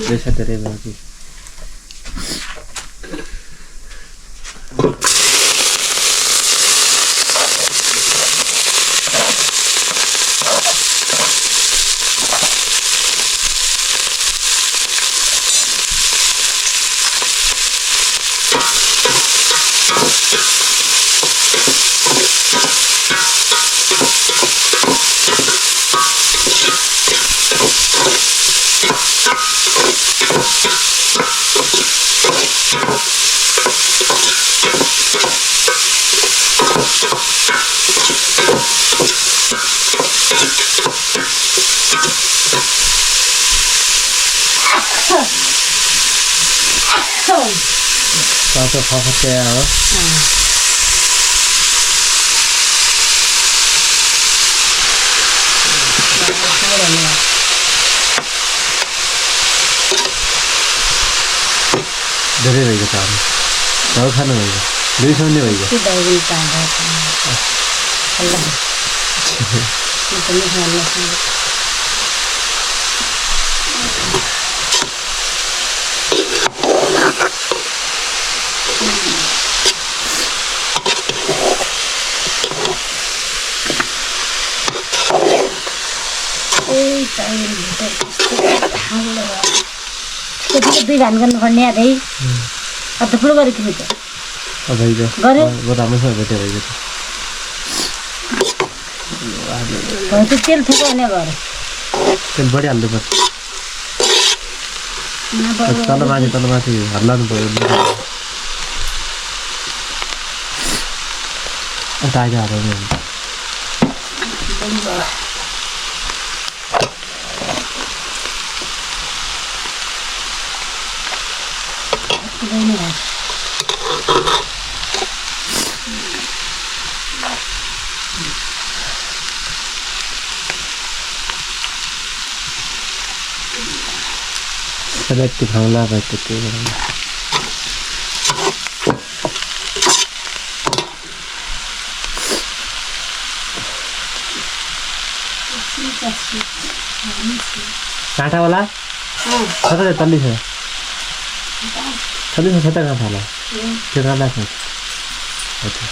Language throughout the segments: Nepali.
पैसा धेरै भयो कि Satu pakai ya. Dari lagi kan? Tahu kan lagi? Dari sana lagi? Tidak lagi kan? Allah. Itu ni Allah. दुई भान गर्नुपर्ने अरे अन्त ठुलो गरेको थियो गऱ्यो त्यो तेल थुको भने गऱ्यो तेल बढिहाल्नु पर्छ तल माथि हल्लाउनु पऱ्यो अन्त आएर हराउनु हुन्छ Sedikit hanglah betul tu. कांटा वाला? सत्तर तल्ली है। तल्ली से सत्तर का थाला। कितना लाख है? अच्छा।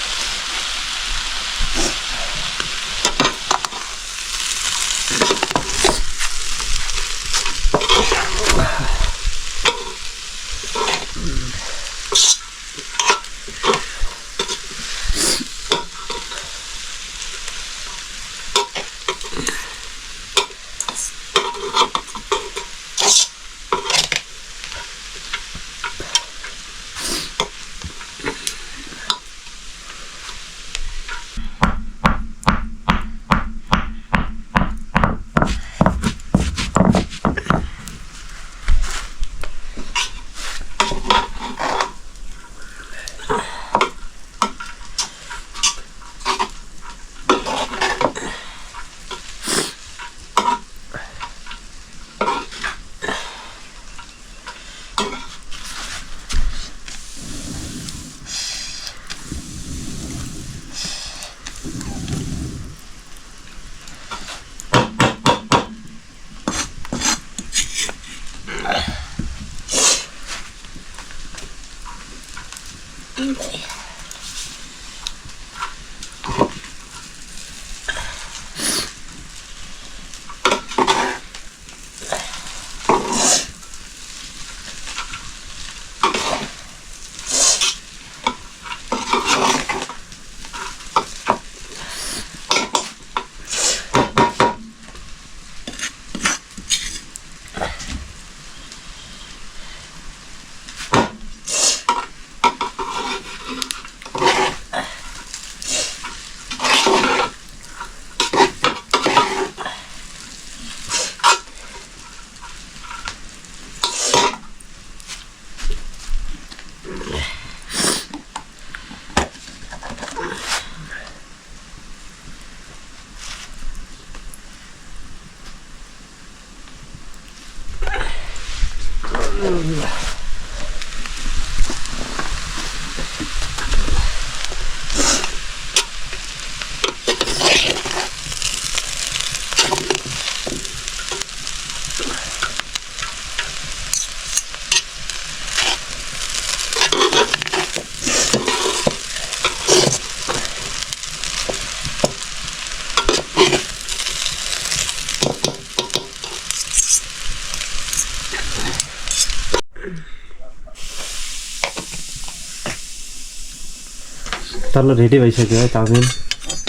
तल्लो रेडी भइसक्यो है चाउमिन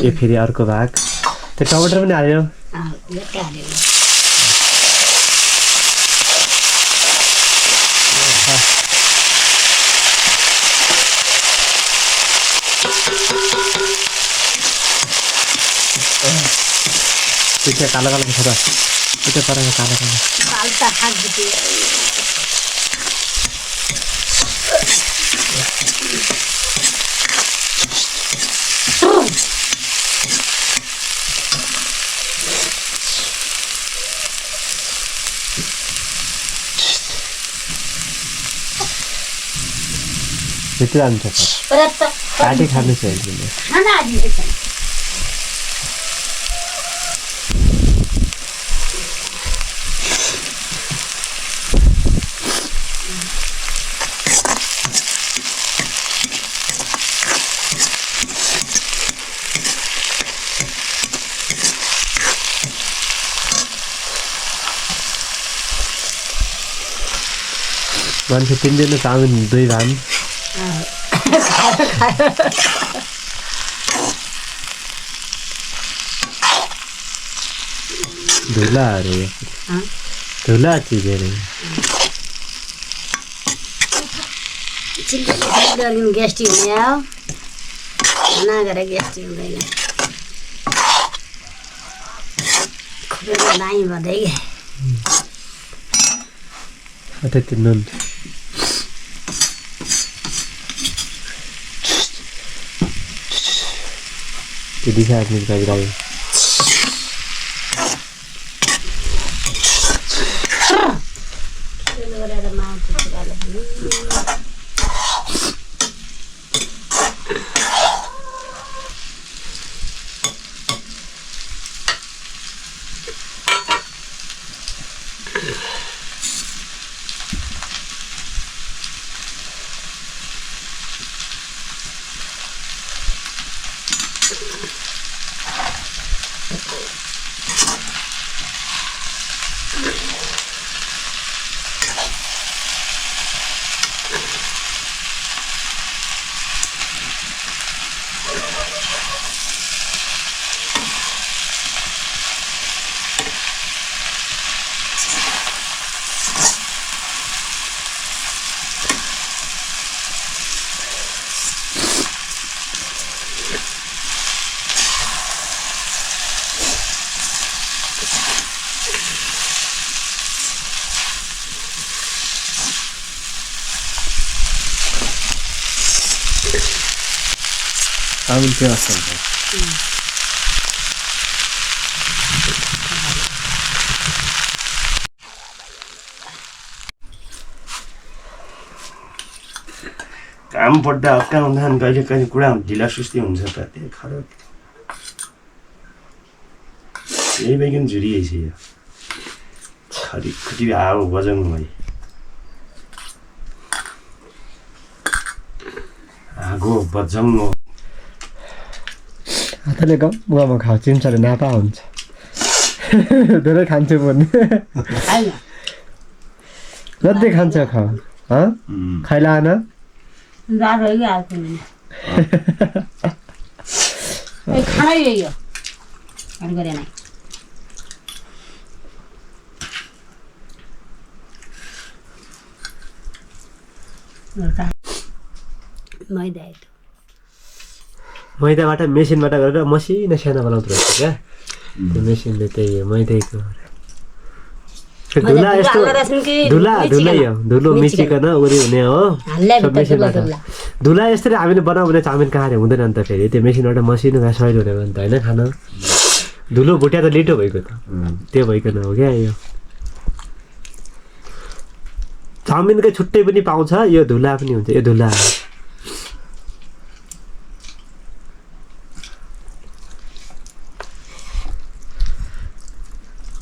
यो फेरि अर्को भाग त्यो टमाटर पनि हाल्यो त्यो कालो कालो छ त त्यो पर कालो कालो त्यति जान्छ काटी खानु छ मान्छे 3 दिन चाउमिन 2 भान धुला अरे धुला चीज है चिल्ली गेस्टी हुने हो ना गरे गेस्टी हुँदैन खुबेर नाइ भदै अते तिन्नुन jadi saat ini kita berada chowmein के असल छ काम पर्दा हक्का हुँदैन कहिले कहिले कुरा ढिला सुस्ती हुन्छ त त्यो खराब यही बेगिन झुरिए छ यो खरी खुटी आऊ बजाउनु भई आगो बजाउनु हातले गममा खाऊ चिम्चाले नापा हुन्छ धेरै खान्छु पनि जति खान्छ खाऊ खाइला न दार हो गया आते नहीं ए खाना ही यही हो और करे नहीं मैदा है मैदाबाट मेसिनबाट गरेर मसिनो सानो बनाउँदो रहेछ क्या त्यो मेसिनले त्यही हो मैदैको धुला यस्तो धुला धुलै हो धुलो मिचिकन उरी हुने हो धुला यसरी हामीले बनाऊ भने चाउमिन कहाँ हुँदैन नि त फेरि त्यो मेसिनबाट मसिनो भए सहिलो हुने भने त होइन खान धुलो भुट्या त लिटो भएको त त्यो भइकन हो क्या यो चाउमिनकै छुट्टै पनि पाउँछ यो धुला पनि हुन्छ यो धुला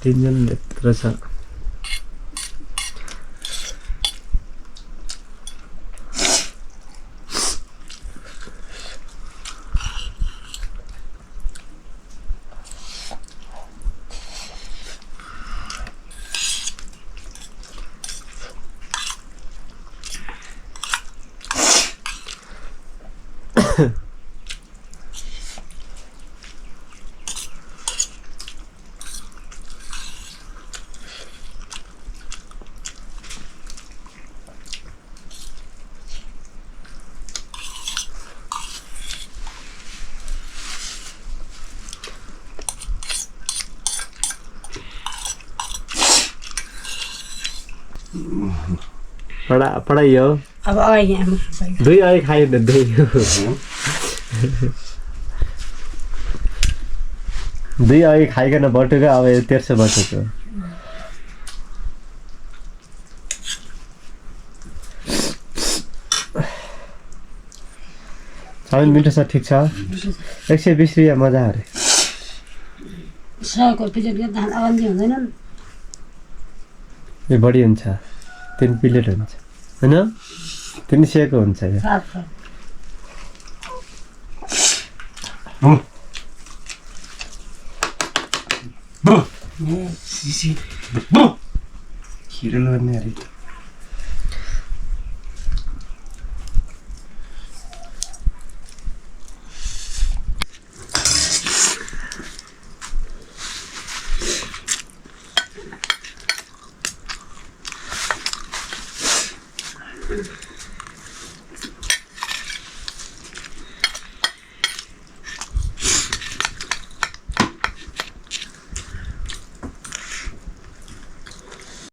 तीनजना यत्र छ पढाइ हो अब अगाडि दुई अघि खायो भने दुई दुई अघि खाइकन बटुको अब यो तेर्सो बटुको चाउमिन मिठो छ ठिक छ 120 रुपियाँ मजा अरे सको प्लेट धान अगाडि हुँदैन यो बढी हुन्छ 3 प्लेट हुन्छ हैन 300 को हुन्छ यो सिसी खिरो गर्ने अरे